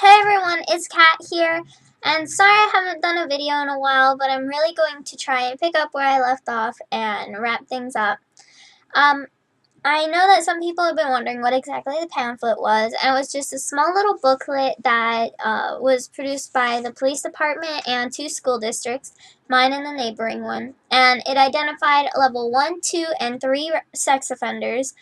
Hey everyone, it's Kat here, and sorry I haven't done a video in a while, but I'm really going to try and pick up where I left off and wrap things up. Um, I know that some people have been wondering what exactly the pamphlet was, and it was just a small little booklet that was produced by the police department and 2 school districts, mine and the neighboring one, and it identified level 1, 2, and 3 sex offenders,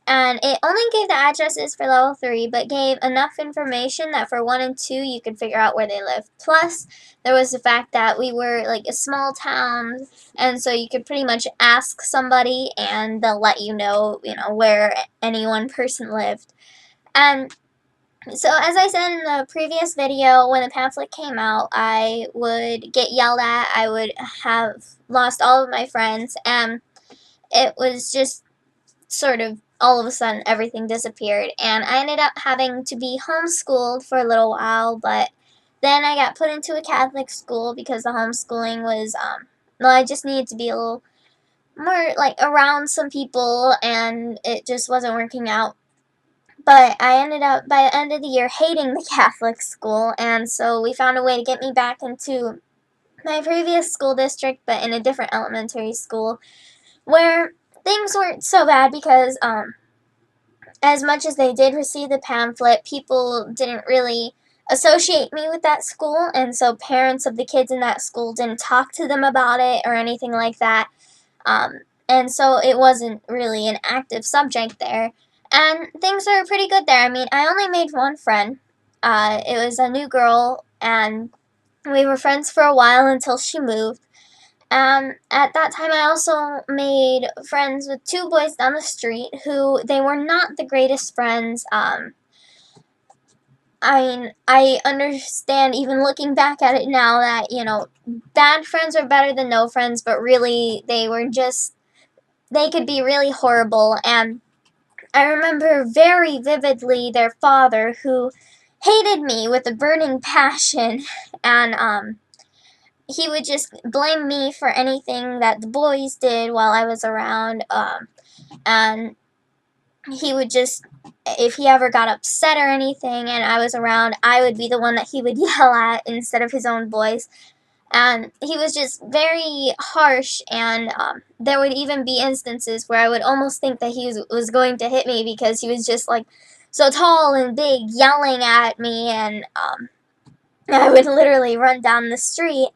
and it only gave the addresses for level 3, but gave enough information that for 1 and 2 you could figure out where they lived. Plus, there was the fact that we were like a small town, and so you could pretty much ask somebody and they'll let you know, where any one person lived. And so as I said in the previous video, when the pamphlet came out, I would get yelled at, I would have lost all of my friends, and it was just sort of all of a sudden everything disappeared, and I ended up having to be homeschooled for a little while, but then I got put into a Catholic school because the homeschooling was, well, I just needed to be a little more, like, around some people, and it just wasn't working out. But I ended up, by the end of the year, hating the Catholic school, and so we found a way to get me back into my previous school district, but in a different elementary school, where things weren't so bad because, as much as they did receive the pamphlet, people didn't really associate me with that school, and so parents of the kids in that school didn't talk to them about it or anything like that. And so it wasn't really an active subject there. And things were pretty good there. I mean, I only made one friend. It was a new girl, and we were friends for a while until she moved. At that time, I also made friends with 2 boys down the street who they were not the greatest friends. I mean, I understand even looking back at it now that, bad friends are better than no friends, but really they could be really horrible. And I remember very vividly their father, who hated me with a burning passion, and he would just blame me for anything that the boys did while I was around, and he would just, if he ever got upset or anything and I was around, I would be the one that he would yell at instead of his own boys. And he was just very harsh, and there would even be instances where I would almost think that he was going to hit me because he was just like so tall and big, yelling at me, and I would literally run down the street,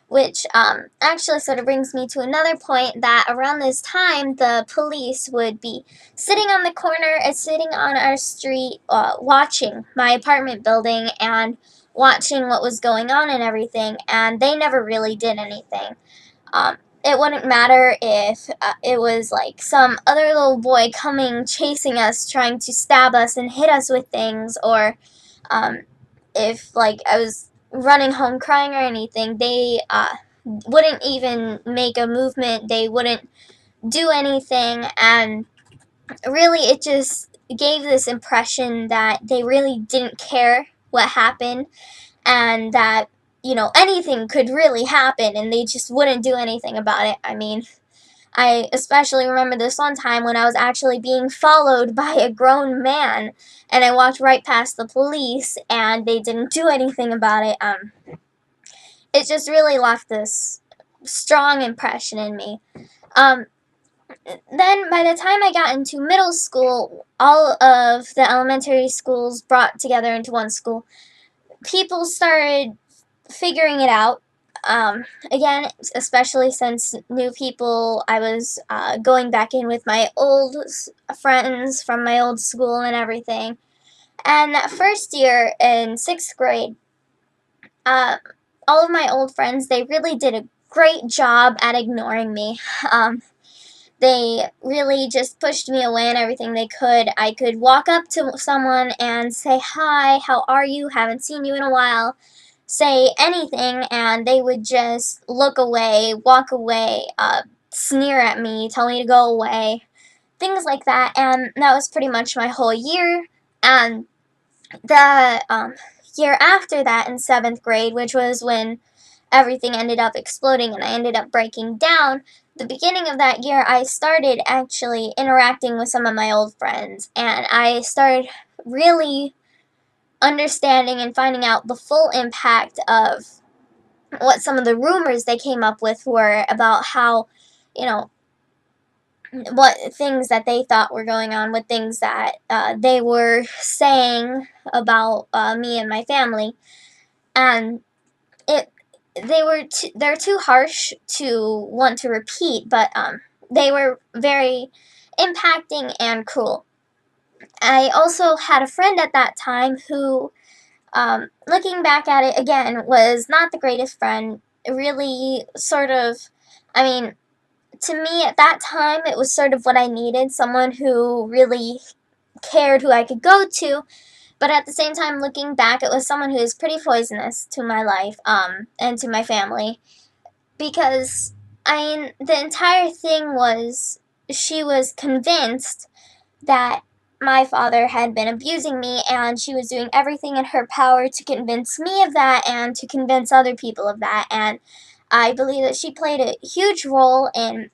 which actually sort of brings me to another point, that around this time the police would be sitting on the corner, sitting on our street, watching my apartment building and watching what was going on and everything, and they never really did anything. It wouldn't matter if it was like some other little boy coming, chasing us, trying to stab us and hit us with things, or if like I was running home crying or anything, they wouldn't even make a movement. They wouldn't do anything, and really it just gave this impression that they really didn't care what happened, and that, anything could really happen, and they just wouldn't do anything about it. I mean, I especially remember this one time when I was actually being followed by a grown man, and I walked right past the police, and they didn't do anything about it. It just really left this strong impression in me. Then, by the time I got into middle school, all of the elementary schools brought together into one school, people started figuring it out. Again, especially since new people, I was going back in with my old friends from my old school and everything. And that first year in 6th grade, all of my old friends, they really did a great job at ignoring me. They really just pushed me away and everything they could. I could walk up to someone and say, "Hi, how are you? Haven't seen you in a while." Say anything, and they would just look away, walk away, sneer at me, tell me to go away, things like that. And that was pretty much my whole year. And the year after that, in 7th grade, which was when everything ended up exploding and I ended up breaking down, the beginning of that year, I started actually interacting with some of my old friends, and I started really understanding and finding out the full impact of what some of the rumors they came up with were about how, you know, what things that they thought were going on with things that they were saying about me and my family. And it they're too harsh to want to repeat, but they were very impacting and cruel. I also had a friend at that time who, looking back at it again, was not the greatest friend. Really, sort of, I mean, to me at that time, it was sort of what I needed, someone who really cared, who I could go to. But at the same time, looking back, it was someone who was pretty poisonous to my life, and to my family. Because, I mean, the entire thing was, she was convinced that my father had been abusing me, and she was doing everything in her power to convince me of that and to convince other people of that. And I believe that she played a huge role in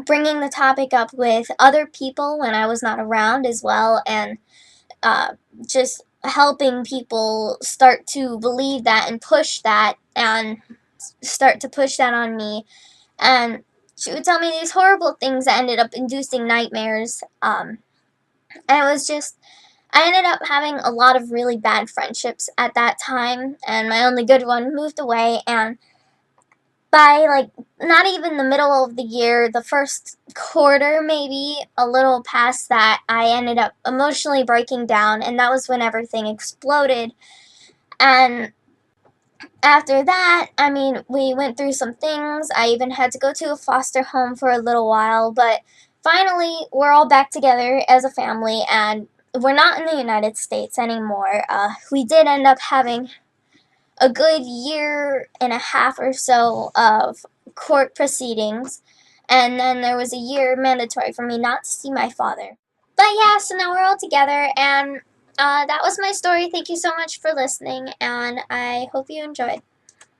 bringing the topic up with other people when I was not around as well, and uh, just helping people start to believe that and push that and start to push that on me. And she would tell me these horrible things that ended up inducing nightmares. And it was just, I ended up having a lot of really bad friendships at that time, and my only good one moved away. And by, like, not even the middle of the year, the first quarter, maybe a little past that, I ended up emotionally breaking down, and that was when everything exploded. And after that, I mean, we went through some things. I even had to go to a foster home for a little while, but finally, we're all back together as a family, and we're not in the United States anymore. We did end up having a good year and a half or so of court proceedings, and then there was a year mandatory for me not to see my father. But yeah, so now we're all together, and that was my story. Thank you so much for listening, and I hope you enjoyed.